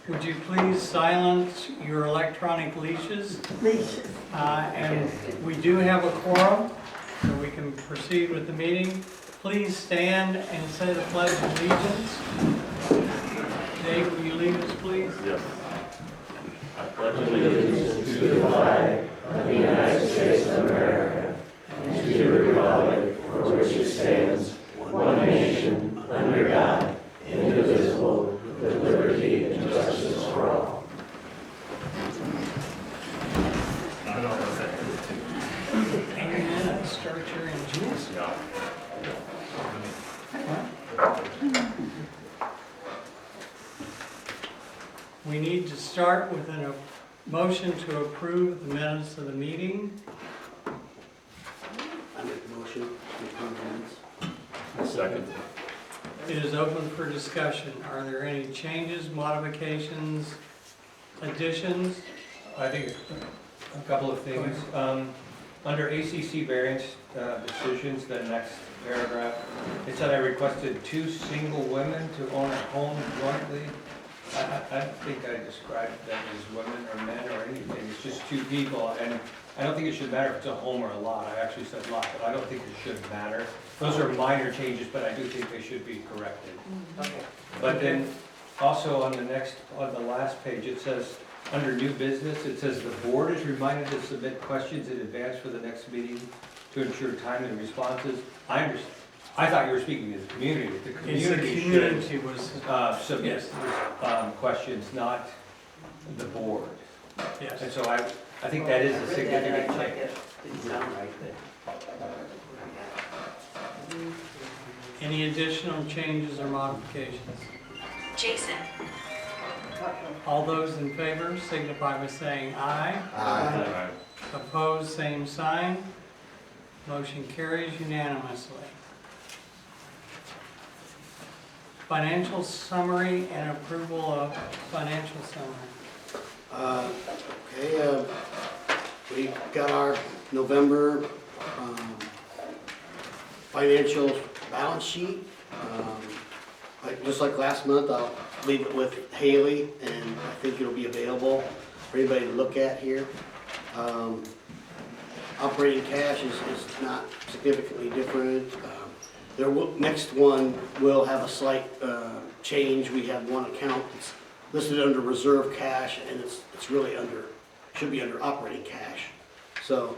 Would you please silence your electronic leashes? And we do have a quorum, so we can proceed with the meeting. Please stand and say the Pledge of Allegiance. Dave, will you lead us, please? Yes. I pledge allegiance to the flag of the United States of America and to the republic for which it stands, one nation, under God, indivisible, with liberty and justice for all. Amen. Start your engines. Yeah. We need to start with a motion to approve the minutes of the meeting. I make the motion to approve minutes. Second. It is open for discussion. Are there any changes, modifications, additions? I think a couple of things. Under ACC variance decisions, the next paragraph, it said I requested 2 single women to own a home jointly. I don't think I described them as women or men or anything. It's just 2 people, and I don't think it should matter if it's a home or a lot. I actually said lot, but I don't think it should matter. Those are minor changes, but I do think they should be corrected. But then also on the last page, it says, under new business, it says the board is reminded to submit questions in advance for the next meeting to ensure timely responses. I understand. I thought you were speaking to the community. The It's the community community was, should submit questions, not the board. yes. And so I think that is a significant change. Didn't sound right there. Any additional changes or modifications? Jason, All those in favor signify by saying aye. Aye. Opposed, same sign. Motion carries unanimously. Financial summary and approval of financial summary. Okay, we got our November financial balance sheet. Just like last month, I'll leave it with Haley, and I think it'll be available for anybody to look at here. Operating cash is not significantly different. Next one will have a slight change. We have one account that's listed under reserve cash, and it's really should be under operating cash. So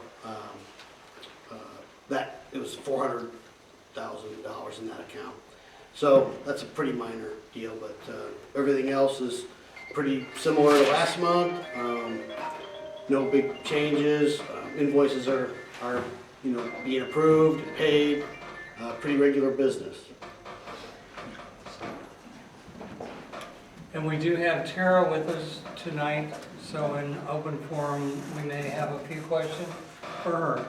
that it was $400,000 in that account. So that's a pretty minor deal, but everything else is pretty similar to last month. No big changes. Invoices are being approved, paid. Pretty regular business. And we do have Tara with us tonight, so in open forum, we may have a few questions for her.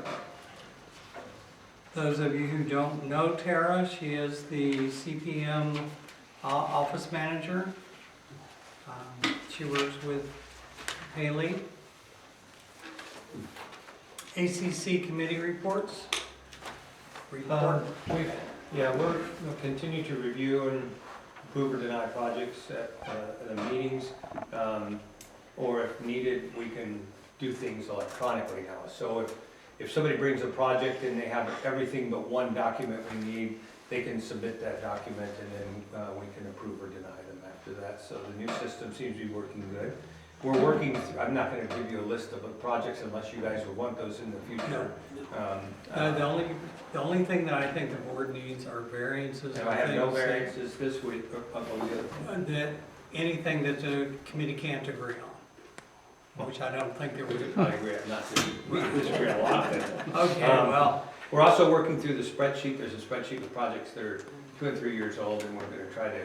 Those of you who don't know Tara, she is the CPM office manager. She works with Haley. ACC committee reports. Report. We'll continue to review and approve or deny projects at the meetings. Or if needed, we can do things electronically now. So if somebody brings a project and they have everything but one document we need, they can submit that document and then we can approve or deny them after that. So the new system seems to be working good. We're working, I'm not going to give you a list of the projects unless you guys would want those in the future. The only thing that I think the board needs are variances. And I have no variances this week. That anything that the committee can't agree on, which I don't think there We would. could probably agree, we disagree a lot. Okay, well, We're also working through the spreadsheet. There's a spreadsheet with projects that are 2 and 3 years old, and we're going to try to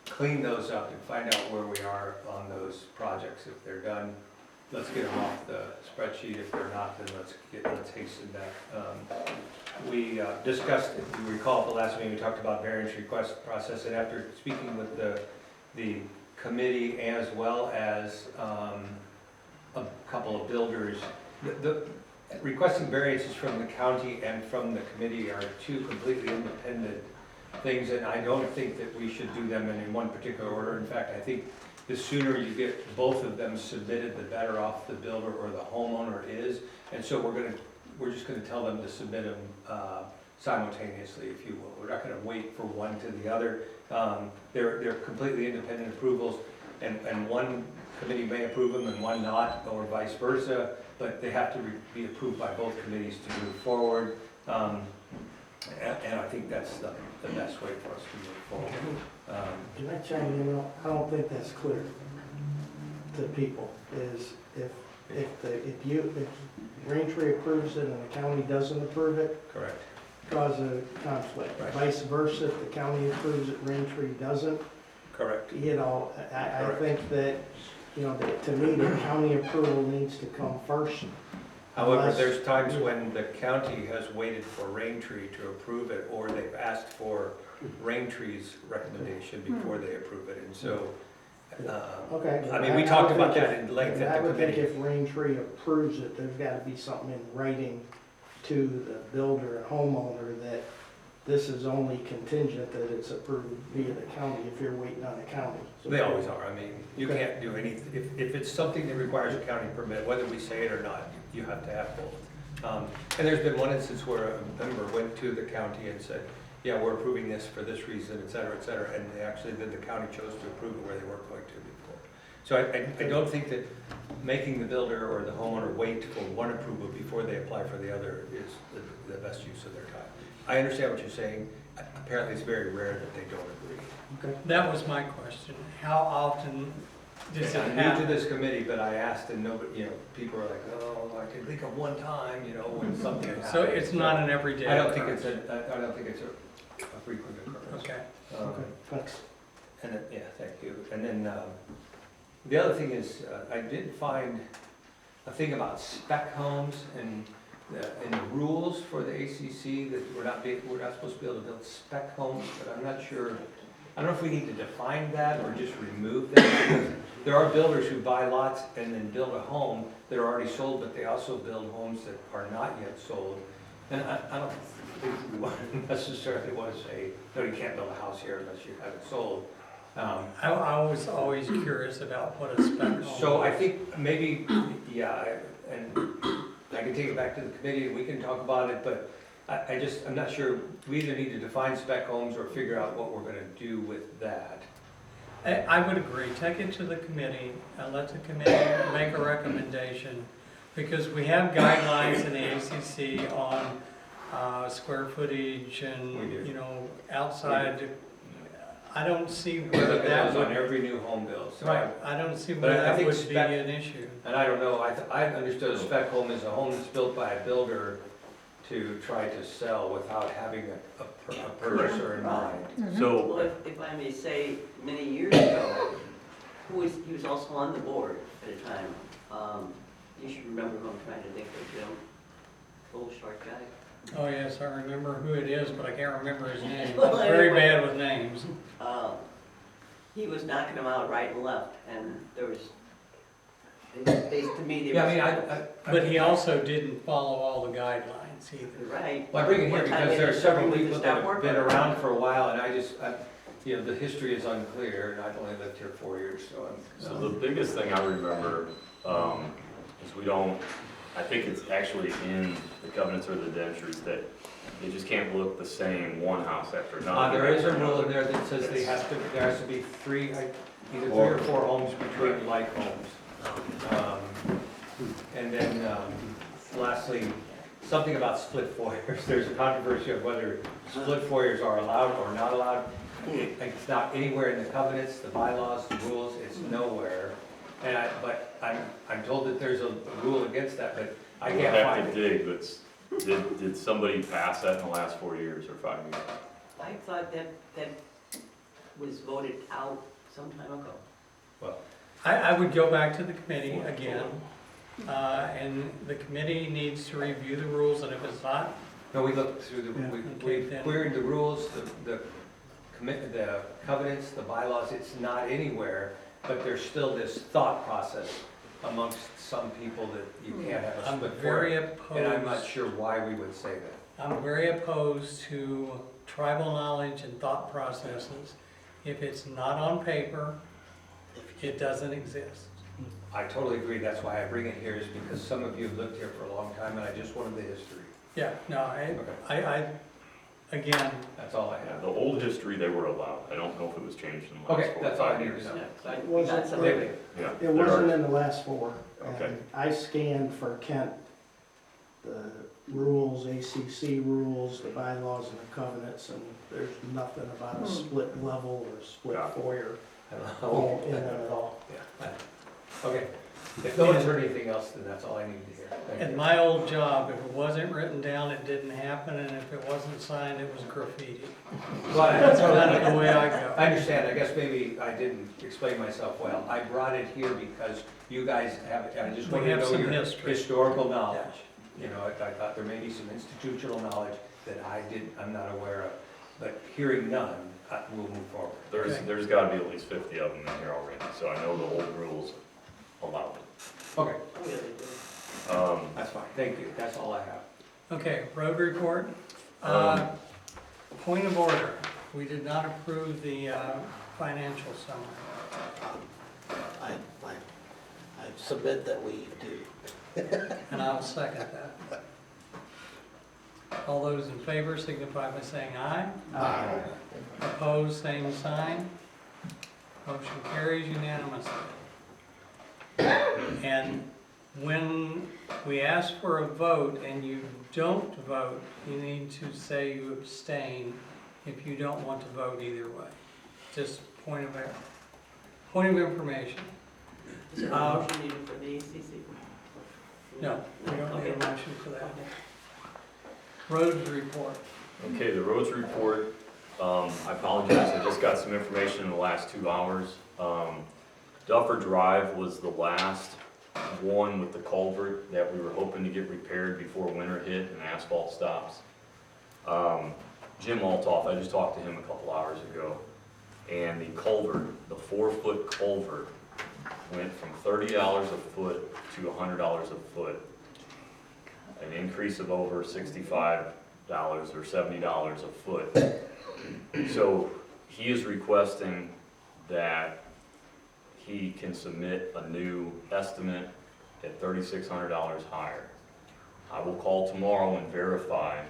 clean those up and find out where we are on those projects. If they're done, let's get them off the spreadsheet. If they're not, then let's hasten that. We discussed, if you recall at the last meeting, we talked about variance request process, and after speaking with the committee as well as a couple of builders, the requesting variances from the county and from the committee are 2 completely independent things, and I don't think that we should do them in one particular order. In fact, I think the sooner you get both of them submitted, the better off the builder or the homeowner is. And so we're just gonna tell them to submit them simultaneously, if you will. We're not gonna wait for one to the other. They're completely independent approvals, and one committee may approve them and one not, or vice versa, but they have to be approved by both committees to move forward. And I think that's the best way for us to move forward. Can I chime in? I don't think that's clear to people, is if Raintree approves it and the county doesn't approve it, Correct. cause a conflict. Right. Vice versa, if the county approves it, Raintree doesn't, Correct. you know, I Correct. think that, you know, that to me, the county approval needs to come first. However, Unless- there's times when the county has waited for Raintree to approve it, or they've asked for Raintree's recommendation before they approve it, and so, Okay. I mean, we talked about would that think in length I at the would think committee. if Raintree approves it, there's gotta be something in writing to the builder and homeowner that this is only contingent that it's approved via the county if you're waiting on the county. So- They always are, I mean, you Okay. can't do anything, if it's something that requires a county permit, whether we say it or not, you have to have both. And there's been one instance where a member went to the county and said, yeah, we're approving this for this reason, et cetera, and they actually, then the county chose to approve it where they weren't going to before. So I don't think that making the builder or the homeowner wait for one approval before they apply for the other is the best use of their time. I understand what you're saying, apparently it's very rare that they don't agree. Okay. That was my question. How often does it I'm new to happen? this committee, but I asked and nobody, people are like, oh, I can think of one time, when something happened. So it's not an everyday I don't think occurrence? it's a frequent occurrence. Okay. Okay, thanks. And then, yeah, thank you. And then, the other thing is, I did find a thing about spec homes and in the rules for the ACC that we're not supposed to be able to build spec homes, but I'm not sure. I don't know if we need to define that or just remove that. There are builders who buy lots and then build a home that are already sold, but they also build homes that are not yet sold. And I don't think we necessarily want to say, no, you can't build a house here unless you have it sold. I was always curious about what a spec home. So I think maybe, yeah, and I can take it back to the committee and we can talk about it, but I'm not sure, we either need to define spec homes or figure out what we're gonna do with that. I would agree, take it to the committee, and let the committee make a recommendation, because we have guidelines in the ACC on square footage We do. and, outside. I don't see We where look at that those on would, every new home build, so. right, I don't see But where I that think would be spec- an issue. And I don't know, I understood a spec home is a home that's built by a builder to try to sell without having a purchaser in mind. So, Well, if I may say, many years ago, he was also on the board at a time. You should remember who I'm trying to think of, Jim. Little short guy. Oh, yes, I remember who it is, but I can't remember his name. Well, I'm very anyway. bad with names. He was knocking them out right and left, and there was, to me, they Yeah, I mean, were. But he also didn't follow all the guidelines either. Right. Well, I bring it here One time because they there are did several something with people the that stop have work been order. around for a while, and the history is unclear, and I've only lived here 4 years, so so the biggest thing I remember, is I think it's actually in the covenants or the indentures that they just can't look the same one house after another. there is a rule in there that says there has to be either 3 or 4 homes between like homes. And then, lastly, something about split foyers. There's a controversy of whether split foyers are allowed or not allowed. It's not anywhere in the covenants, the bylaws, the rules, it's nowhere. But I'm told that there's a rule against that, but I We'll can't have find to it. dig, but did somebody pass that in the last 4 years or 5 years? I thought that was voted out some time ago. I would go back to the committee again, and the committee needs to review the rules, and if it's not, No, we looked through Yeah. Okay, we then. queried the rules, the covenants, the bylaws, it's not anywhere, but there's still this thought process amongst some people that you can't have a I'm split very foyer. And I'm not opposed, sure why we would say that. I'm very opposed to tribal knowledge and thought processes. If it's not on paper, If you It doesn't exist. I totally agree, that's why I bring it here, is because some of you have lived here for a long time, and I just wanted the history. Yeah, no, again, That's all I Yeah, have. the old history, they were allowed. I don't know if it was changed in the last Okay, 4 or that's all I 5 need to years. know. Yeah, so I- we Was got it- some. Maybe. Yeah. It there wasn't are- in the last four. Okay. And I scanned for Kent, the rules, ACC rules, the bylaws and the covenants, and there's nothing about a split level or a split Yeah. foyer Oh, in it at all. yeah. Okay, if no one's heard anything else, then that's all I need to hear. Thank in you. my old job, if it wasn't written down, it didn't happen, and if it wasn't signed, it was graffiti. But That's kind of the way I go. I understand, I guess maybe I didn't explain myself well. I brought it here because you guys have, I just We wanted to have know some your history. historical knowledge. You know, I thought there may be some institutional knowledge that I'm not aware of, but hearing none, we'll move forward. Okay. There's gotta be at least 50 of them in here already, so I know the old rules allow it. Okay, Oh, yeah, they do. that's fine, thank you, that's all I have. Okay, road report. Point of order, we did not approve the financial summary, I submit that we do. and I'll second that. All those in favor signify by saying aye. Aye. Opposed, same sign. Motion carries unanimously. And when we ask for a vote and you don't vote, you need to say you abstain if you don't want to vote either way. Just point of information. Is there a motion needed for the ACC? No, we don't need a Okay. motion for that. Okay. Roads report. Okay, the roads report, I apologize, I just got some information in the last 2 hours. Duffer Drive was the last one with the culvert that we were hoping to get repaired before winter hit and asphalt stops. Jim Altoff, I just talked to him a couple hours ago, and the culvert, the 4-foot culvert, went from $30 a foot to $100 a foot. An increase of over $65 or $70 a foot. So he is requesting that he can submit a new estimate at $3,600 higher. I will call tomorrow and verify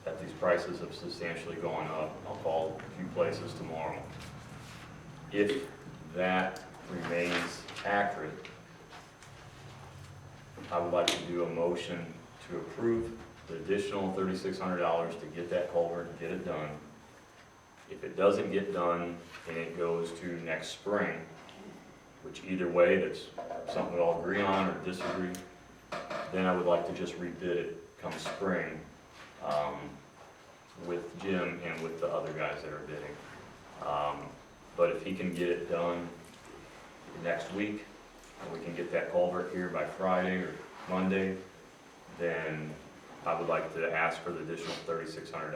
that these prices have substantially gone up. I'll call a few places tomorrow. If that remains accurate, I would like to do a motion to approve the additional $3,600 to get that culvert and get it done. If it doesn't get done and it goes to next spring, which either way, that's something we all agree on or disagree, then I would like to just rebid it come spring with Jim and with the other guys that are bidding. But if he can get it done next week, and we can get that culvert here by Friday or Monday, then I would like to ask for the additional $3,600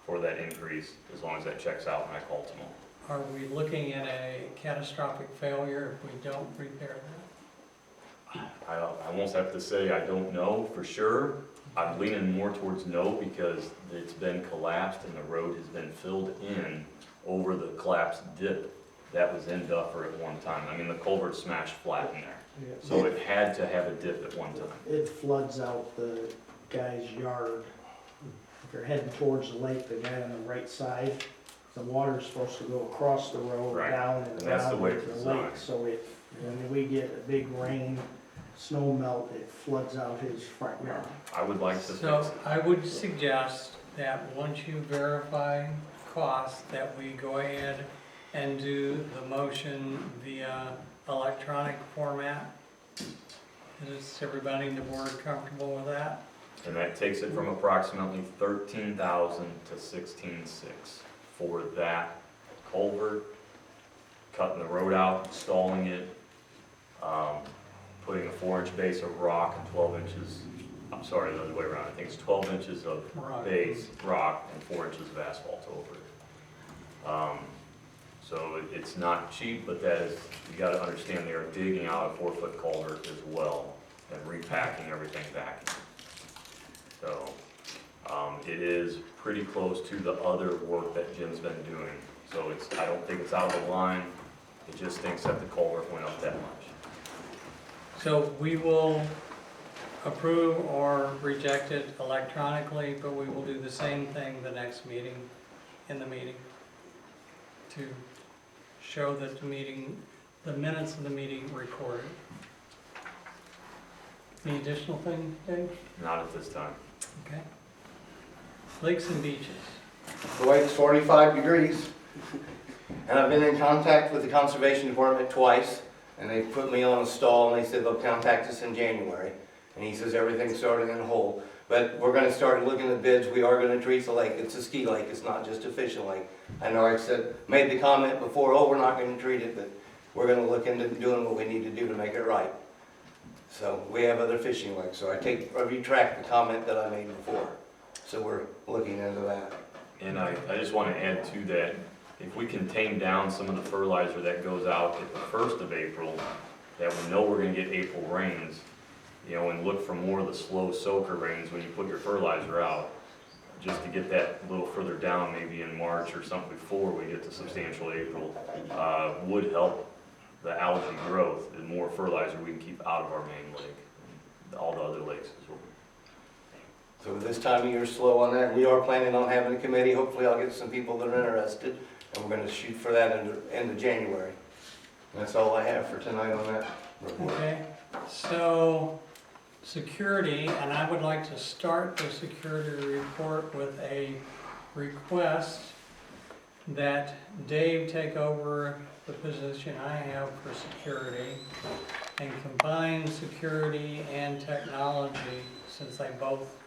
for that increase, as long as that checks out when I call tomorrow. Are we looking at a catastrophic failure if we don't repair that? I almost have to say I don't know for sure. I'm leaning more towards no because it's been collapsed and the road has been filled in over the collapsed dip that was in Duffer at one time. I mean, the culvert smashed flat in there. So it had to have a dip at one time. It floods out the guy's yard. If you're heading towards the lake, the guy on the right side, the water's supposed to go across the road, Right. down and And that's the around way into it's the lake. designed. So when we get a big rain, snow melt, it floods out his front yard. I would like to fix So it. I would suggest that once you verify costs, that we go ahead and do the motion via electronic format. Is everybody in the board comfortable with that? And that takes it from approximately 13,000 to 16,600 for that culvert, cutting the road out, installing it, putting a 4-inch base of rock and 12 inches, I'm sorry, the other way around, I think it's 12 inches of Rock. base, rock, and 4 inches of asphalt over it. So it's not cheap, but that is, you gotta understand they are digging out a 4-foot culvert as well and repacking everything back. So, it is pretty close to the other work that Jim's been doing. So I don't think it's out of the line. It just stinks that the culvert went up that much. So we will approve or reject it electronically, but we will do the same thing the next meeting, in the meeting, to show that the minutes of the meeting recorded. Any additional thing, Dave? Not at this time. Okay. Lakes and beaches. The lake's 45 degrees. And I've been in contact with the Conservation Department twice, and they put me on a stall, and they said they'll contact us in January. And he says everything's starting in a hole. But we're gonna start looking at bids. We are gonna treat the lake. It's a ski lake, it's not just a fishing lake. I know I made the comment before, oh, we're not gonna treat it, but we're gonna look into doing what we need to do to make it right. So we have other fishing lakes, so I retract the comment that I made before. So we're looking into that. And I just want to add to that, if we can tame down some of the fertilizer that goes out at the 1st of April, that we know we're gonna get April rains, you know, and look for more of the slow soaker rains when you put your fertilizer out, just to get that a little further down, maybe in March or something before we get to substantial April, would help the algae growth. The more fertilizer we can keep out of our main lake, and all the other lakes as well. So this time of year, slow on that. We are planning on having a committee. Hopefully I'll get some people that are interested, and we're gonna shoot for that into January. That's all I have for tonight on that report. Okay, so security, and I would like to start the security report with a request that Dave take over the position I have for security and combine security and technology, since they both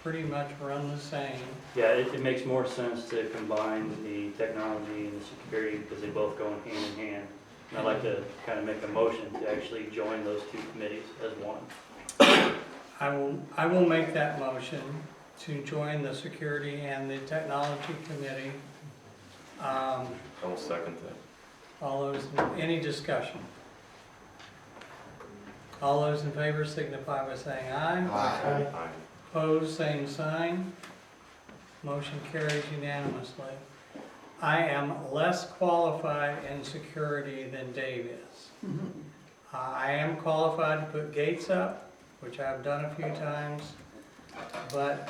pretty much run the same. Yeah, it makes more sense to combine the technology and the security because they both go hand in hand. And I'd like to kind of make a motion to actually join those two committees as one. I will make that motion to join the security and the technology committee. I will second that. All those, any discussion? All those in favor signify by saying aye. Aye. Aye. Opposed, same sign. Motion carries unanimously. I am less qualified in security than Dave is. I am qualified to put gates up, which I've done a few times, but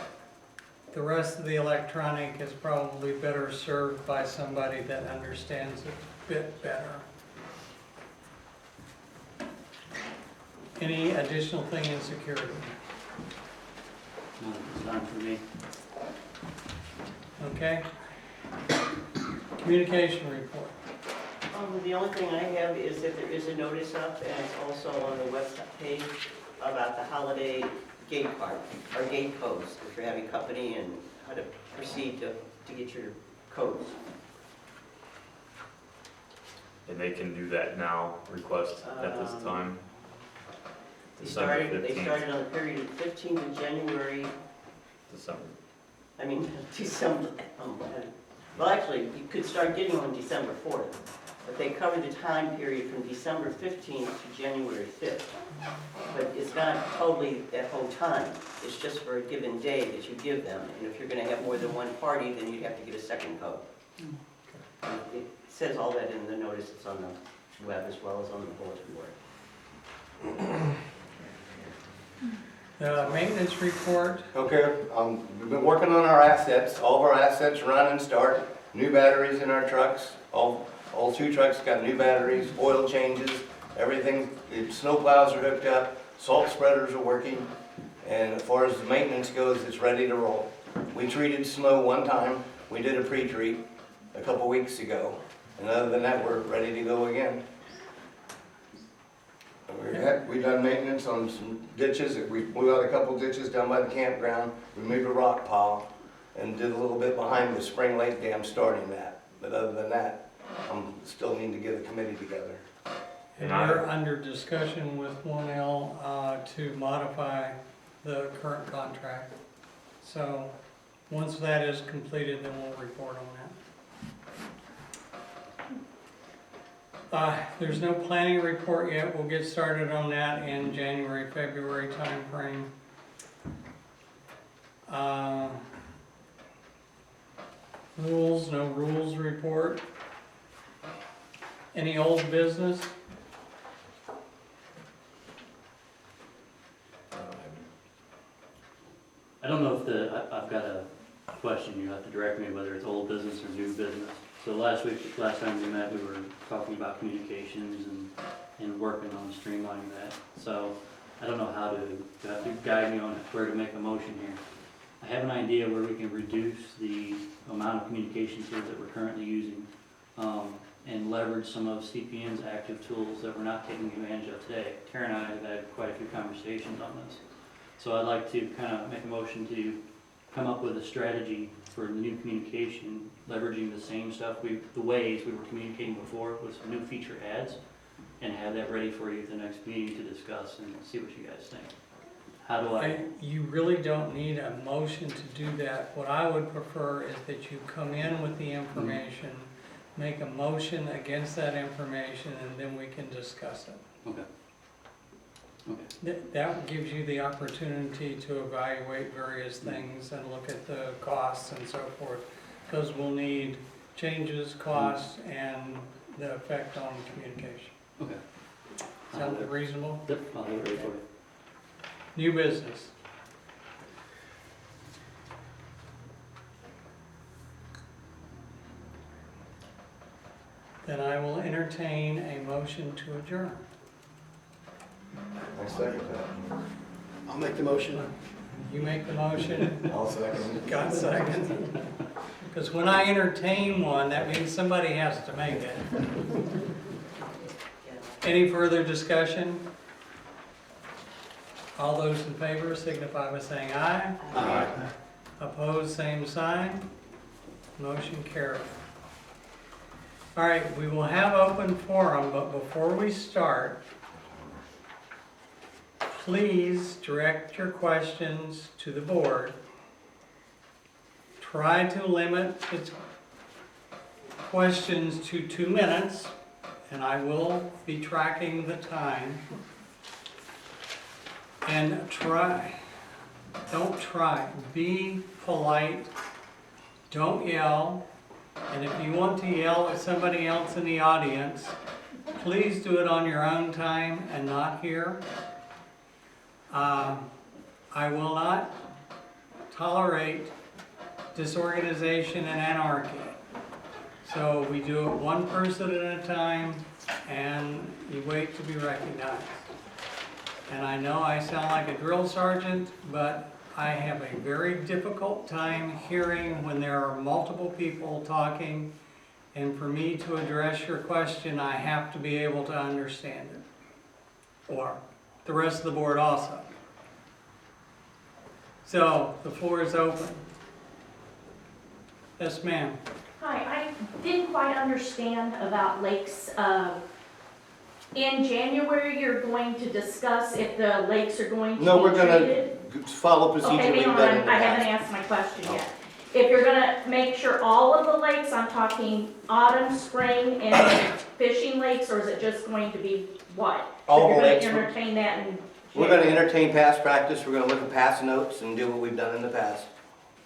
the rest of the electronic is probably better served by somebody that understands it a bit better. Any additional thing in security? No, it's time for me. Okay. Communication report. The only thing I have is that there is a notice up, and it's also on the website page about the holiday gate card, or gate codes, if you're having company, and how to proceed to get your codes. And they can do that now, request at this time? They December started 15th. on the period of 15th of January, December. December. Well, actually, you could start getting them on December 4th, but they cover the time period from December 15th to January 5th. But it's not totally that whole time. It's just for a given day that you give them. And if you're going to have more than one party, then you'd have to get a second code. It says all that in the notice. It's on the web as well as on the bulletin board. The maintenance report. Okay, we've been working on our assets. All of our assets run and start. New batteries in our trucks. All two trucks got new batteries, oil changes, everything. The snow plows are hooked up, salt spreaders are working, and as far as the maintenance goes, it's ready to roll. We treated snow one time. We did a pre-treat a couple weeks ago, and other than that, we're ready to go again. We've done maintenance on some ditches. We blew out a couple ditches down by the campground. We moved a rock pile and did a little bit behind the Spring Lake Dam starting that. But other than that, still need to get a committee together. And we're under discussion with 1L to modify the current contract. So once that is completed, then we'll report on that. There's no planning report yet. We'll get started on that in January, February timeframe. No rules report. Any old business? I don't know if I've got a question, you have to direct me whether it's old business or new business. So last time we met, we were talking about communications and working on streamlining that. So I don't know how to, you have to guide me on where to make a motion here. I have an idea where we can reduce the amount of communication tools that we're currently using, and leverage some of CPN's active tools that we're not taking advantage of today. Tara and I have had quite a few conversations on this. So I'd like to kind of make a motion to come up with a strategy for new communication, leveraging the same stuff, the ways we were communicating before with some new feature adds, and have that ready for you at the next meeting to discuss and see what you guys think. How do I? You really don't need a motion to do that. What I would prefer is that you come in with the information, make a motion against that information, and then we can discuss it. Okay. That gives you the opportunity to evaluate various things and look at the costs and so forth, because we'll need changes, costs, and the effect on communication. Okay. Sound reasonable? Yep, I'll have it ready for you. New business. Then I will entertain a motion to adjourn. I second that. I'll make the motion. You make the motion, I'll second. Scott seconds. Because when I entertain one, that means somebody has to make it. Any further discussion? All those in favor signify by saying aye. Aye. Opposed, same sign. Motion carried. All right, we will have open forum, but before we start, please direct your questions to the board. Try to limit the questions to 2 minutes, and I will be tracking the time. And be polite, don't yell, and if you want to yell at somebody else in the audience, please do it on your own time and not here. I will not tolerate disorganization and anarchy. So we do it one person at a time, and you wait to be recognized. And I know I sound like a drill sergeant, but I have a very difficult time hearing when there are multiple people talking. And for me to address your question, I have to be able to understand it. Or the rest of the board also. So the floor is open. Yes, ma'am. Hi, I didn't quite understand about lakes. In January, you're going to discuss if the lakes are going to be treated? No, we're gonna follow procedure Okay, we've hang done in on, the I haven't past. asked my question yet. If you're gonna make sure all of the lakes, I'm talking autumn, spring, and fishing lakes, or is it just going to be what? All the lakes. You're gonna entertain that and? We're gonna entertain past practice, we're gonna look at past notes and do what we've done in the past.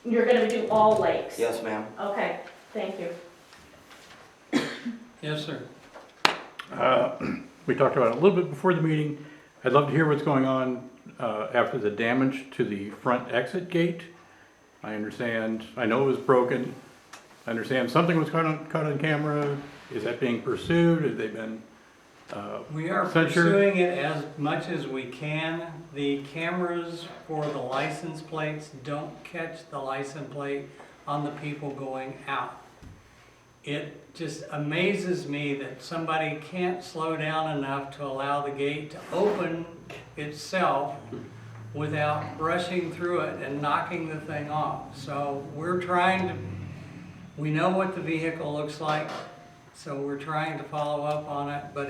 You're gonna do all lakes? Yes, ma'am. Okay, thank you. Yes, sir. We talked about it a little bit before the meeting. I'd love to hear what's going on after the damage to the front exit gate. I understand, I know it was broken. I understand something was caught on camera. Is that being pursued? Have they been We are censured? pursuing it as much as we can. The cameras for the license plates don't catch the license plate on the people going out. It just amazes me that somebody can't slow down enough to allow the gate to open itself without rushing through it and knocking the thing off. So we know what the vehicle looks like, so we're trying to follow up on it, but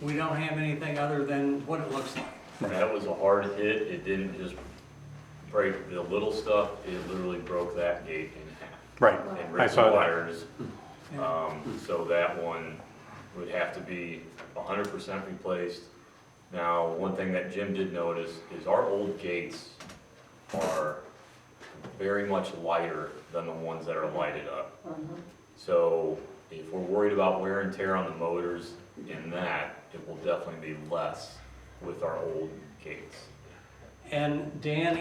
we don't have anything other than what it looks like. That was a hard hit. It didn't just break the little stuff. It literally broke that gate in half. Right, And I ripped saw the that. wires. So that one would have to be 100% replaced. Now, one thing that Jim did notice is our old gates are very much lighter than the ones that are lighted up. So If we're worried about wear and tear on the motors in that, it will definitely be less with our old gates. And Dan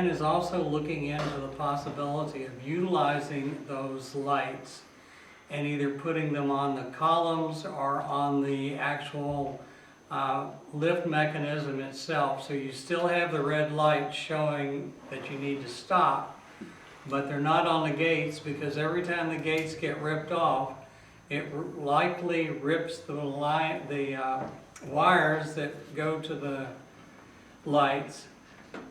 is also looking into the possibility of utilizing those lights and either putting them on the columns or on the actual lift mechanism itself. So you still have the red light showing that you need to stop, but they're not on the gates, because every time the gates get ripped off, it likely rips the wires that go to the lights.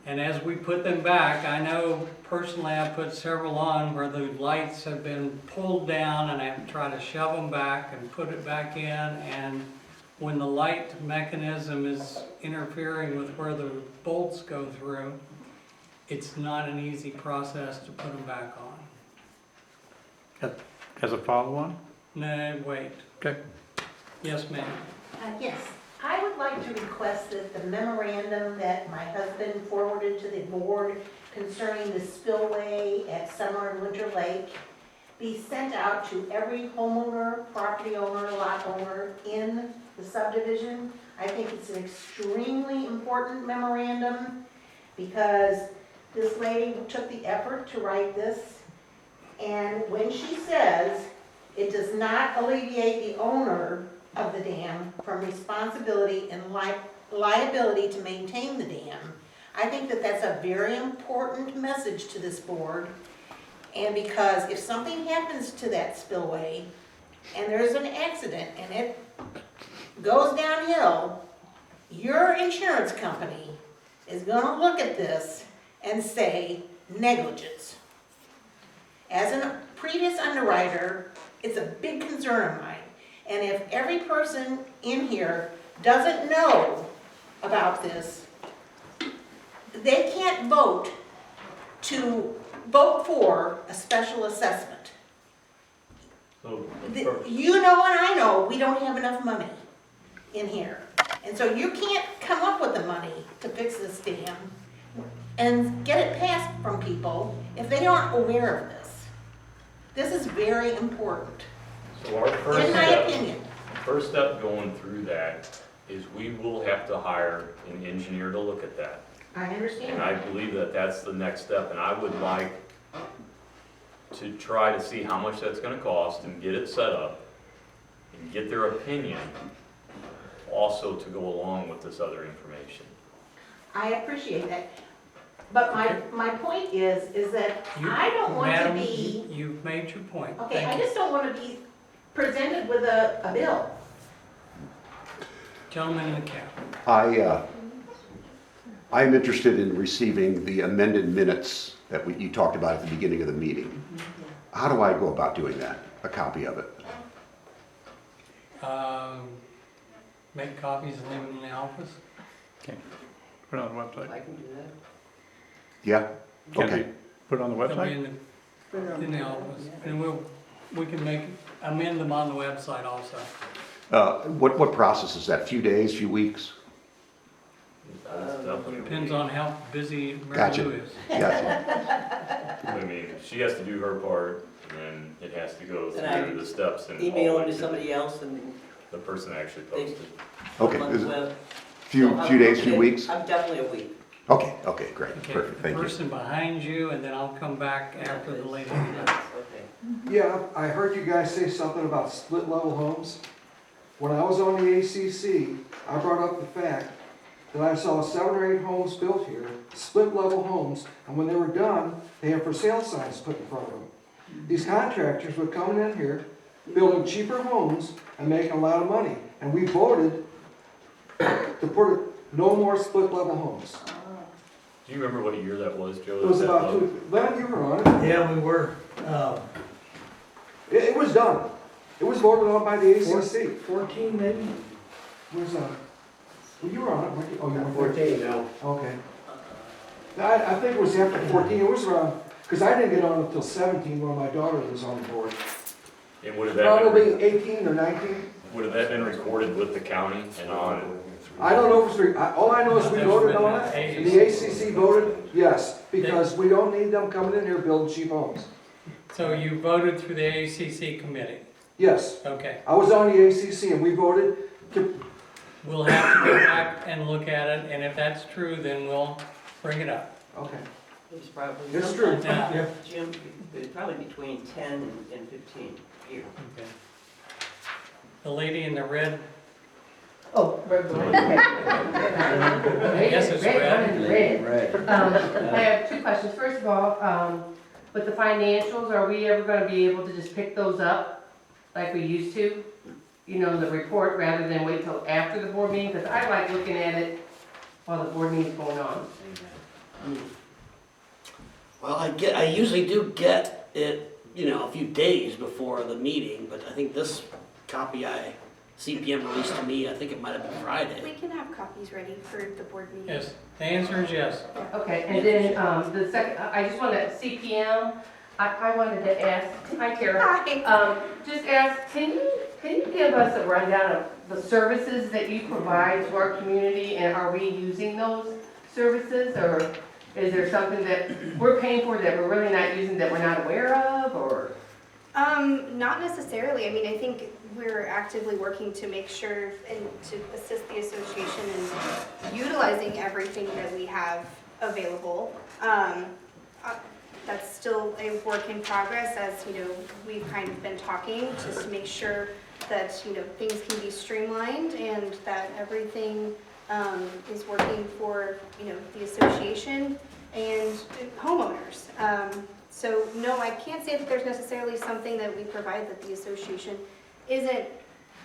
And as we put them back, I know personally I put several on where the lights have been pulled down, and I have to try to shove them back and put it back in. And when the light mechanism is interfering with where the bolts go through, it's not an easy process to put them back on. As a follow-on? No, wait. Okay. Yes, ma'am. Yes, I would like to request that the memorandum that my husband forwarded to the board concerning the spillway at Summer and Winter Lake be sent out to every homeowner, property owner, lot owner in the subdivision. I think it's an extremely important memorandum because this lady took the effort to write this. And when she says it does not alleviate the owner of the dam from responsibility and liability to maintain the dam, I think that that's a very important message to this board. And because if something happens to that spillway and there's an accident and it goes downhill, your insurance company is gonna look at this and say negligence. As a previous underwriter, it's a big concern of mine. And if every person in here doesn't know about this, they can't vote for a special assessment. So, You know and I know we don't have enough money in here. And so you can't come up with the money to fix this dam and get it passed from people if they aren't aware of this. This is very important, so our in my opinion. first step going through that is we will have to hire an engineer to look at that. I understand. And I believe that that's the next step, and I would like to try to see how much that's gonna cost and get it set up and get their opinion also to go along with this other information. I appreciate that. But my point is that I don't want to Madam, be, you've made your point. okay, Thank I you. just don't want to be presented with a bill. Gentleman in the cap. I'm interested in receiving the amended minutes that you talked about at the beginning of the meeting. How do I go about doing that? A copy of it? Make copies and leave them in the office. Okay. Put it on the website. I can do that. Yeah? Can Okay. we put it on the They'll be website? in the office. And we can amend them on the website also. What process is that? Few days, few weeks? That's definitely a Depends week. on how busy Mary Gotcha. Lou is. Gotcha. I mean, she has to do her part, and then it has to go And I through the steps and. Email all them to the- somebody else and The person actually they. posted. Okay. on the web. Few So days, few weeks? I'm definitely a week. Okay, great. Okay, Perfect, the thank you. person behind you, and then I'll come back after the lady. Okay. Yeah, I heard you guys say something about split level homes. When I was on the ACC, I brought up the fact that I saw 7 or 8 homes built here, split level homes, and when they were done, they had for sale signs put in front of them. These contractors were coming in here, building cheaper homes and making a lot of money. And we voted to put no more split level homes. Do you remember what year that was, Joe? It was that about vote? 2, Len, you were on it. Yeah, we were, It was done. It was voted on by the ACC. 14 maybe? Where's well, you were on it, weren't you? Oh, you were 14 now. Okay. I think it was after 14, it was around, because I didn't get on until 17 when my daughter was on the board. And would have that Probably been, 18 or 19. would have that been recorded with the county and on? I don't know if it's, all I know is we voted on it, and the ACC voted yes, because we don't need them coming in here building cheap homes. So you voted through the ACC committee? Yes, Okay. I was on the ACC and we voted to, We'll have to go back and look at it, and if that's true, then we'll bring it up. okay. It's probably. It's true. Yeah. Jim, it's probably between 10 and 15 here. Okay. The lady in the red, Oh, red, I guess it's red. red. I have two questions. First of all, with the financials, are we ever gonna be able to just pick those up like we used to? You know, the report, rather than wait till after the board meeting? Because I like looking at it while the board meeting's going on. Well, I usually do get it, you know, a few days before the meeting, but I think this copy CPM released to me, I think it might have been We Friday. can have copies ready for the board meeting. Yes, the answer is yes. Okay, and then, the second, I just wanted, CPM, I wanted to ask, hi Tara. Hi. Just ask, can you give us a rundown of the services that you provide to our community, and are we using those services, or is there something that we're paying for that we're really not using that we're not aware of, or? Not necessarily. I mean, I think we're actively working to make sure and to assist the association in utilizing everything that we have available. That's still a work in progress, as, you know, we've kind of been talking, just to make sure that, you know, things can be streamlined and that everything is working for, you know, the association and homeowners. So no, I can't say that there's necessarily something that we provide that the association isn't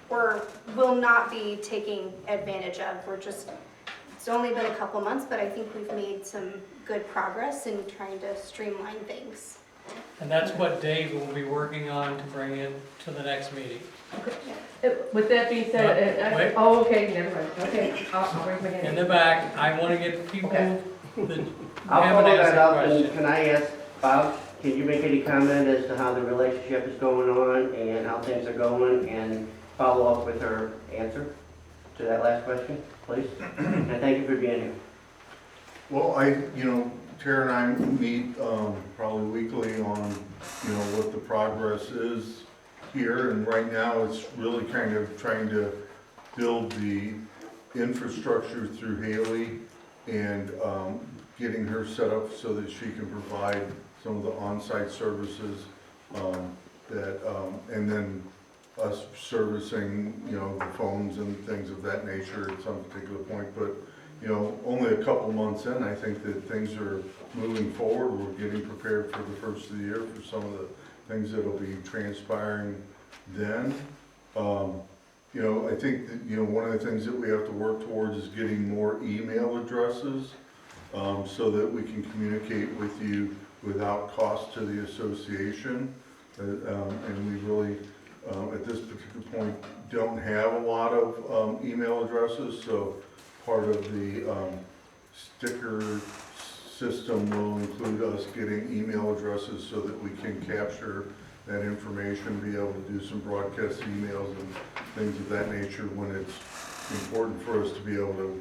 or will not be taking advantage of. It's only been a couple months, but I think we've made some good progress in trying to streamline things. And that's what Dave will be working on to bring in to the next meeting. With that being said, Wait. oh, okay, never mind, okay, I'll raise my hand. In the back, I want to get people Okay. that I'll haven't follow asked that that up, and question. can I ask, Bob, can you make any comment as to how the relationship is going on and how things are going, and follow up with her answer to that last question, please? And thank you for being here. Well, Tara and I meet probably weekly on, what the progress is here. And right now, it's really kind of trying to build the infrastructure through Haley and getting her set up so that she can provide some of the on-site services and then us servicing, the phones and things of that nature at some particular point. But only a couple months in, I think that things are moving forward. We're getting prepared for the first of the year for some of the things that'll be transpiring then. I think that, one of the things that we have to work towards is getting more email addresses so that we can communicate with you without cost to the association. And we really, at this particular point, don't have a lot of email addresses, so part of the sticker system will include us getting email addresses so that we can capture that information, be able to do some broadcast emails and things of that nature when it's important for us to be able to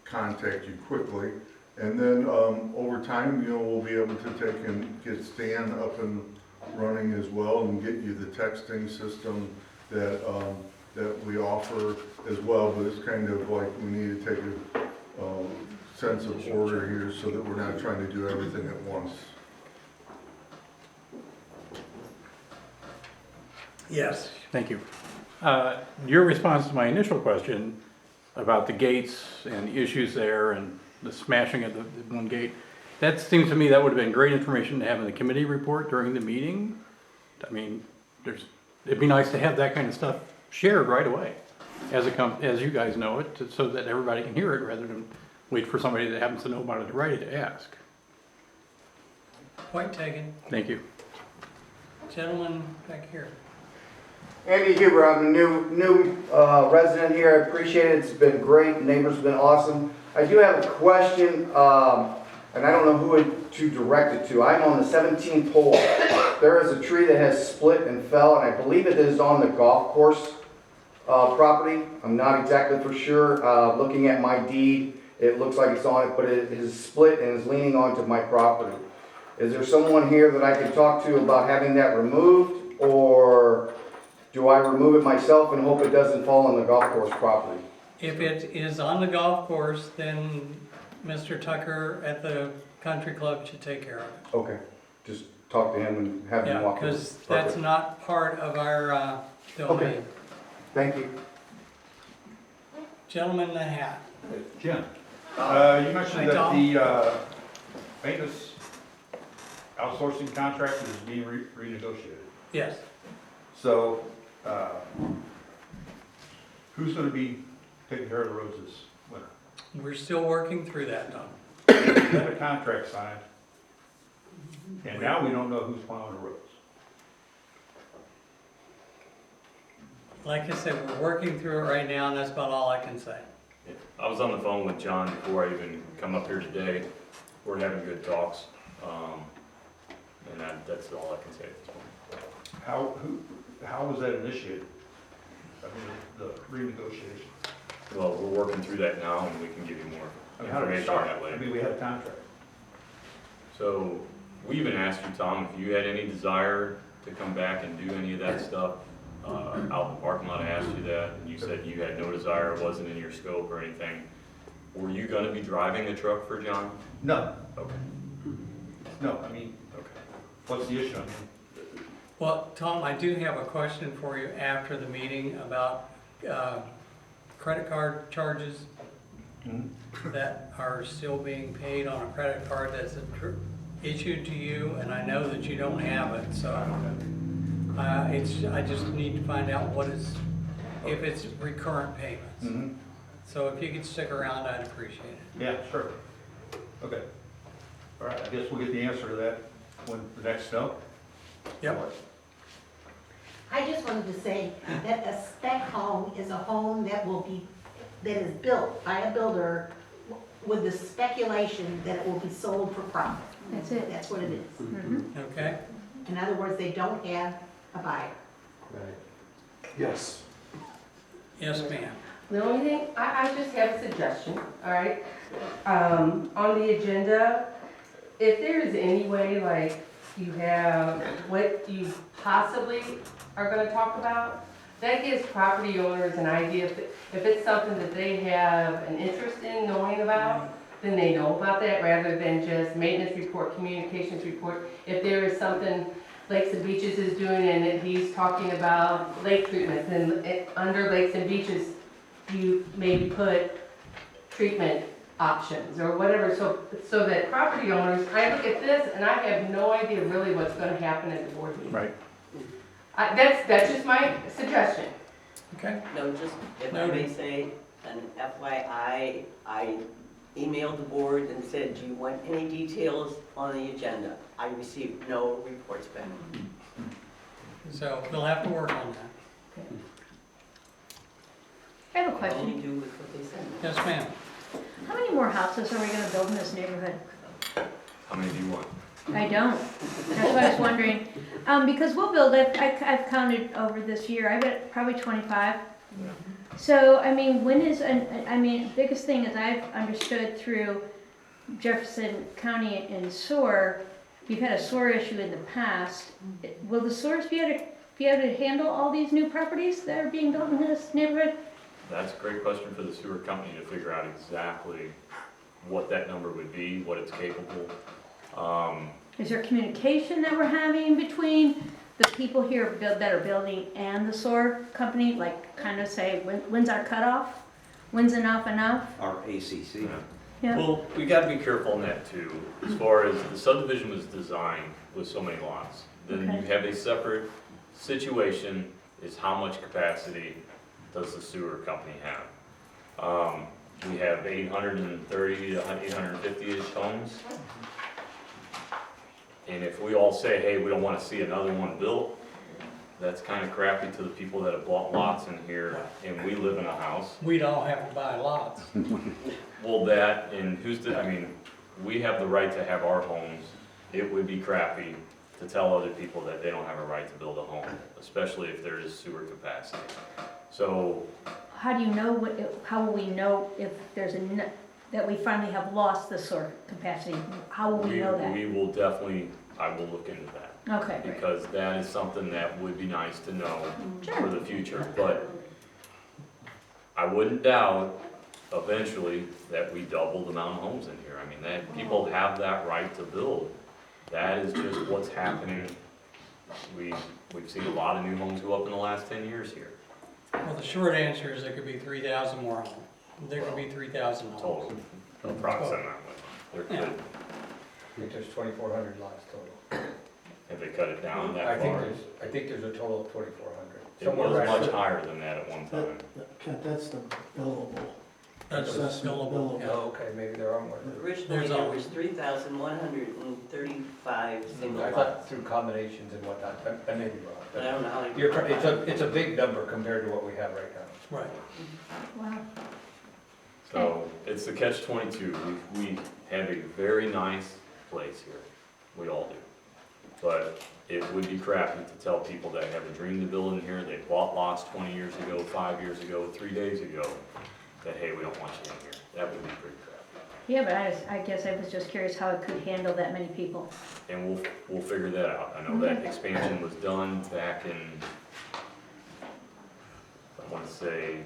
contact you quickly. And then over time, we'll be able to take and get Stan up and running as well and get you the texting system that we offer as well. But it's kind of like we need to take a sense of order here so that we're not trying to do everything at once. Yes. Thank you. Your response to my initial question about the gates and the issues there and the smashing of the one gate, that seems to me that would have been great information to have in the committee report during the meeting. I mean, it'd be nice to have that kind of stuff shared right away as you guys know it, so that everybody can hear it rather than wait for somebody that happens to know about it ready to ask. Point taken. Thank you. Gentleman back here. Andy Huber, I'm a new resident here. I appreciate it. It's been great. The neighbors have been awesome. I do have a question, and I don't know who to direct it to. I'm on the 17th hole. There is a tree that has split and fell, and I believe it is on the golf course property. I'm not exactly for sure. Looking at my deed, it looks like it's on it, but it is split and is leaning onto my property. Is there someone here that I can talk to about having that removed, or do I remove it myself and hope it doesn't fall on the golf course property? If it is on the golf course, then Mr. Tucker at the country club should take care of it. Okay, just talk to him and have him Yeah, walk. because Perfect. that's not part of our domain. Thank you. Gentleman in the hat. Jim, you mentioned Hi, that Tom. the maintenance outsourcing contract is being renegotiated. Yes. So, who's gonna be taking care of the roads this winter? We're still working through that, Tom. We had a contract signed, and now we don't know who's plowing the roads. Like I said, we're working through it right now, and that's about all I can say. I was on the phone with John before I even come up here today. We're having good talks, and that's all I can say at this point. How was that initiated? I mean, the renegotiation? Well, we're working through that now, and we can give you more I mean, how did it information on start? that later. I mean, we had a contract. So, we even asked you, Tom, if you had any desire to come back and do any of that stuff. Out in the parking lot, I asked you that, and you said you had no desire, it wasn't in your scope or anything. Were you gonna be driving the truck for John? No, Okay, no, I mean, okay. what's the issue? I mean, Well, Tom, I do have a question for you after the meeting about credit card charges that are still being paid on a credit card that's issued to you, and I know that you don't have it, so I just need to find out if it's recurrent payments. So if you could stick around, I'd appreciate it. Yeah, sure. Okay. All right, I guess we'll get the answer to that when the next snow. Yep. I just wanted to say that a spec home is a home that is built by a builder with the speculation that it will be sold for profit. That's it. That's what it is. Okay? In other words, they don't have a buyer. Yes. Yes, ma'am. The only thing, I just have a suggestion, all right? On the agenda, if there is any way, like, you have what you possibly are gonna talk about, that gives property owners an idea, if it's something that they have an interest in knowing about, then they know about that, rather than just maintenance report, communications report. If there is something Lakes and Beaches is doing and that he's talking about lake treatments, then under Lakes and Beaches, you maybe put treatment options or whatever, so that property owners, I look at this and I have no idea really what's gonna happen at the board meeting. Right. That's just my suggestion. Okay? No, just, if I may say, an FYI, I emailed the board and said, do you want any details on the agenda? I received no reports back. So we'll have to work on that. I have a Only question. do with what they send. Yes, ma'am. How many more houses are we gonna build in this neighborhood? How many do you want? I don't. That's what I was wondering. Because we'll build, I've counted over this year, I bet probably 25. So, I mean, biggest thing is I've understood through Jefferson County and SOAR, we've had a SOAR issue in the past. Will the SOARs be able to handle all these new properties that are being built in this neighborhood? That's a great question for the sewer company to figure out exactly what that number would be, what it's capable. Is there communication that we're having between the people here that are building and the SOAR company? Like, kind of say, when's our cutoff? When's enough? Our ACC. Yeah. Well, we gotta be careful on that too, as far as the subdivision was designed with so many lots. Then you Okay. have a separate situation, is how much capacity does the sewer company have? We have 830 to 850-ish homes. And if we all say, hey, we don't wanna see another one built, that's kinda crappy to the people that have bought lots in here, and we live in a house. We'd all have to buy lots. Well, that, and we have the right to have our homes. It would be crappy to tell other people that they don't have a right to build a home, especially if there is sewer capacity. So, How do you know how will we know if there's that we finally have lost this sort of capacity? How will we know that? We will definitely, I will look into that. Okay, great. Because that is something that would be nice to know for Sure. the future. But I wouldn't doubt eventually that we double the amount of homes in here. I mean, that, people have that right to build. That is just what's happening. We've seen a lot of new homes go up in the last 10 years here. Well, the short answer is there could be 3,000 more homes. There could be 3,000 homes. Total, approximately. There Yeah. could, I think there's 2,400 lots total. if they cut it down that I far. think there's a total of 2,400. It was much higher than that at one time. That's the billable. That's billable. Oh, okay, maybe there are more. Originally, There's there always- was 3,135 single I lots. thought through combinations and whatnot, I may be wrong. But I don't know how you. It's a big number compared to what we have right now. Right. Wow. So it's the catch-22. We have a very nice place here. We all do. But it would be crappy to tell people that have a dream to build in here, they bought lots 20 years ago, 5 years ago, 3 days ago, that, hey, we don't want you in here. That would be pretty crappy. Yeah, but I guess I was just curious how it could handle that many people. And we'll figure that out. I know that expansion was done back in, I want to say,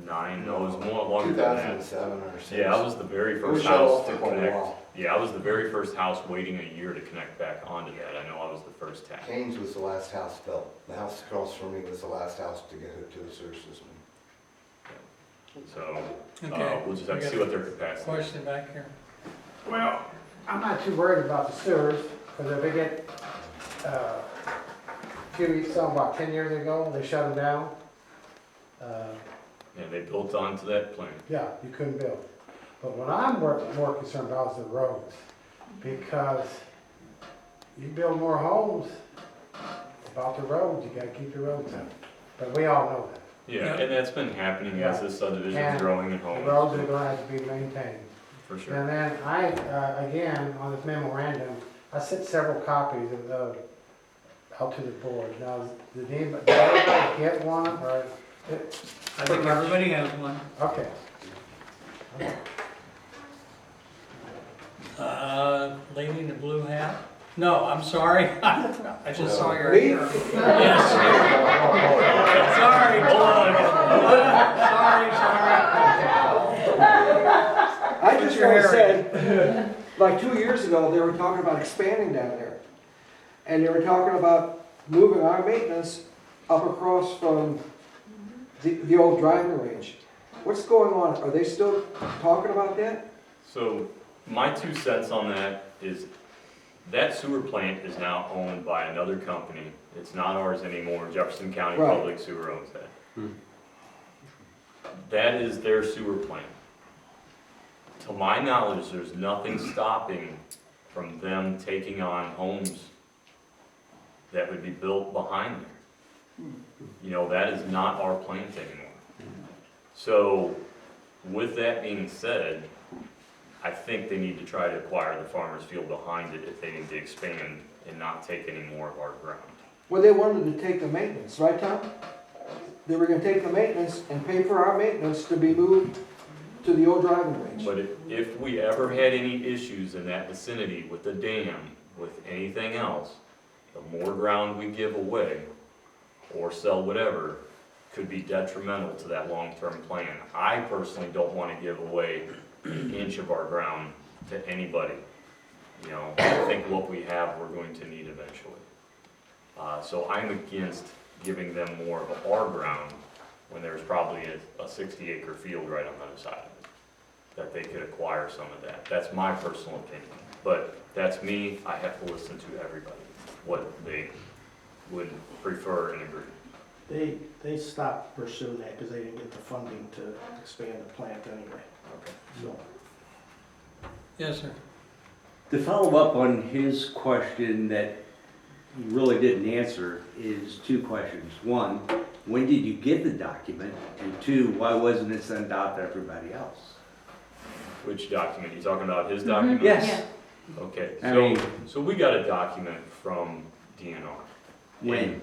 9, no, it was more longer than that. 2007 or 6. Yeah, I was the very It was first shut house off to for quite a connect. while. Yeah, I was the very first house waiting a year to connect back onto that. I know I was the first tap. Kane's was the last house built. The house across from me was the last house to get hooked to the sewer system. So, Okay. we'll just have to see what their capacity is. Question back here. Well, I'm not too worried about the sewers, because if they get, a few, about 10 years ago, they shut them down. Yeah, they built onto that plan. Yeah, you couldn't build. But what I'm more concerned about is the roads, because you build more homes, about the roads, you gotta keep the roads up. But we all know that. Yeah, and that's been happening as this subdivision is And growing and The homes. roads are gonna have to be maintained. For sure. And then again, on this memorandum, I sent several copies of those out to the board. Now, did everybody get one, or? I think everybody has one. Okay. Lady in the blue hat? No, I'm sorry. I just saw your Me? hair. Yes. Sorry, plug. Sorry. I just Put your want to hair say, like 2 years ago, they were talking about expanding down there. And they were talking about moving our maintenance up across from the old driving range. What's going on? Are they still talking about that? So, my 2 cents on that is, that sewer plant is now owned by another company. It's not ours anymore. Jefferson County Right. Public Sewer owns that. That is their sewer plant. To my knowledge, there's nothing stopping from them taking on homes that would be built behind there. You know, that is not our plant anymore. So, with that being said, I think they need to try to acquire the farmer's field behind it if they need to expand and not take any more of our ground. Well, they wanted to take the maintenance, right, Tom? They were gonna take the maintenance and pay for our maintenance to be moved to the old driving range. But if we ever had any issues in that vicinity with the dam, with anything else, the more ground we give away or sell whatever could be detrimental to that long-term plan. I personally don't want to give away an inch of our ground to anybody. You know, I think what we have, we're going to need eventually. So I'm against giving them more of our ground when there's probably a 60-acre field right on the other side of it, that they could acquire some of that. That's my personal opinion, but that's me. I have to listen to everybody, what they would prefer and agree. They stopped pursuing that because they didn't get the funding to expand the plant anyway. Okay. So, Yes, sir. To follow up on his question that he really didn't answer is 2 questions. 1, when did you get the document? And 2, why wasn't it sent out to everybody else? Which document? You talking about his document? Yes. Okay, I mean- so we got a document from DNR. When?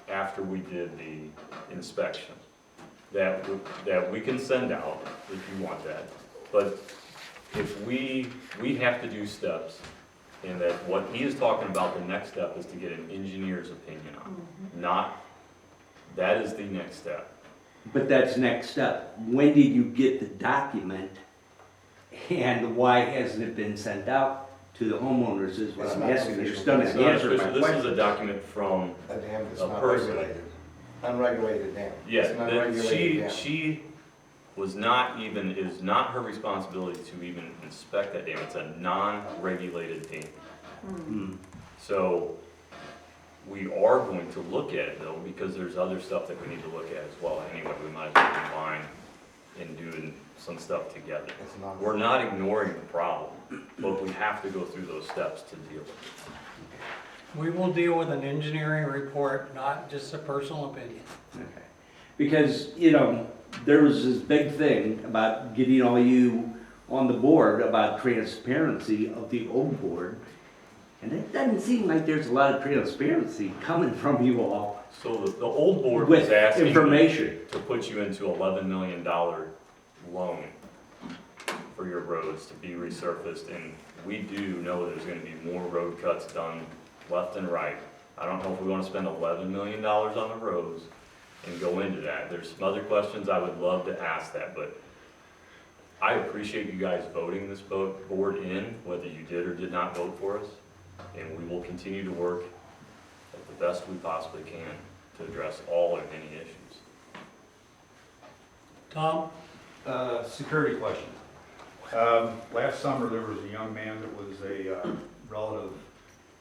After we did the inspection. that we can send out if you want that. But if we have to do steps, and that what he is talking about, the next step is to get an engineer's opinion on, not, that is the next step. But that's next step. When did you get the document and why hasn't it been sent out to the homeowners is what It's I'm not asking. You're official. still It's not not answering my official. This is a question. document from A dam that's a not person. regulated. Unregulated dam. Yeah, It's an unregulated dam. she was not even, it is not her responsibility to even inspect that dam. It's a non-regulated dam. Hmm. So we are going to look at it though, because there's other stuff that we need to look at as well. Anyway, we might as well combine and doing some stuff together. It's not- We're not ignoring the problem, but we have to go through those steps to deal with it. We will deal with an engineering report, not just a personal opinion. Okay. Because, you know, there was this big thing about getting all you on the board about transparency of the old board. And it doesn't seem like there's a lot of transparency coming from you all. So the old board With was asking information. to put you into $11 million loan for your roads to be resurfaced, and we do know there's gonna be more road cuts done left and right. I don't know if we wanna spend $11 million on the roads and go into that. There's some other questions I would love to ask that, but I appreciate you guys voting this board in, whether you did or did not vote for us, and we will continue to work at the best we possibly can to address all and any issues. Tom? Security question. Last summer, there was a young man that was a relative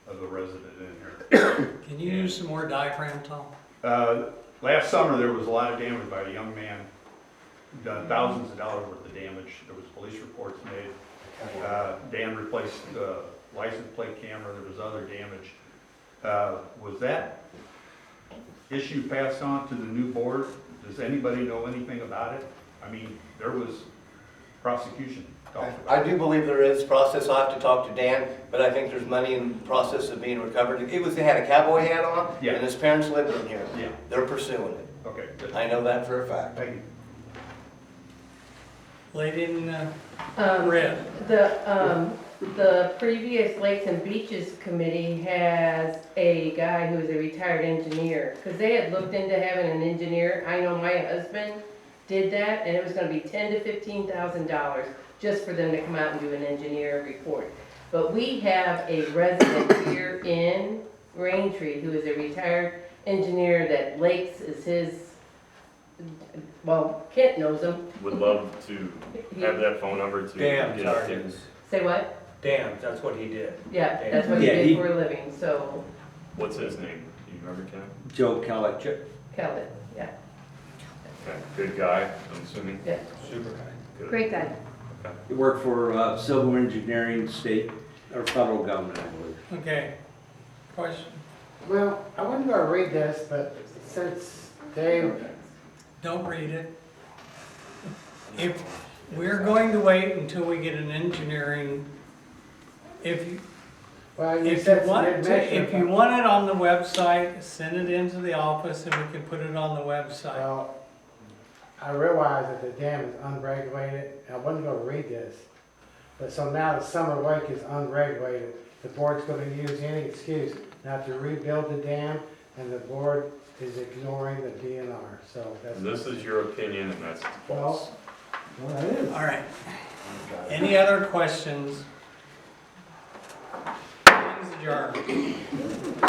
of a resident in here. Can you use some more diaphragm, Tom? Last summer, there was a lot of damage by a young man, done thousands of dollars worth of damage. There was police reports made. Dan replaced the license plate camera, there was other damage. Was that issue passed on to the new board? Does anybody know anything about it? I mean, there was prosecution. I do believe there is process. I'll have to talk to Dan, but I think there's money in the process of being recovered. They had a cowboy hat on, Yeah. and his parents lived in here. Yeah. They're pursuing it. Okay, good. I know that for a fact. Thank you. Lady in red. The previous Lakes and Beaches Committee has a guy who is a retired engineer, because they had looked into having an engineer. I know my husband did that, and it was gonna be $10,000 to $15,000 just for them to come out and do an engineer report. But we have a resident here in Braintree who is a retired engineer that Lakes is his, well, Kent knows him. Would love to have that phone number to Dan get Sargent. updates. Say what? Dan, that's what he did. Yeah, that's what he Yeah, did for a living, so, What's his name? Do you remember, Ken? Joe Kellett. Kelly, yeah, Okay, good guy, I'm assuming. yeah. Super guy. Good. Great guy. Okay. He worked for Civil Engineering, state, or federal government, I believe. Okay. Question? Well, I wasn't gonna read this, but since Dave, Don't read it. If, we're going to wait until we get an engineering, if you, well, you if said you some want, information. if you want it on the website, send it into the office and we can put it on the website. Well, I realize that the dam is unregulated, I wasn't gonna read this. But so now the Summer Lake is unregulated, the board's gonna use any excuse not to rebuild the dam, and the board is ignoring the DNR, so that's. This is your opinion and that's false. Well, that is. All right. Any other questions? Meeting's adjourned.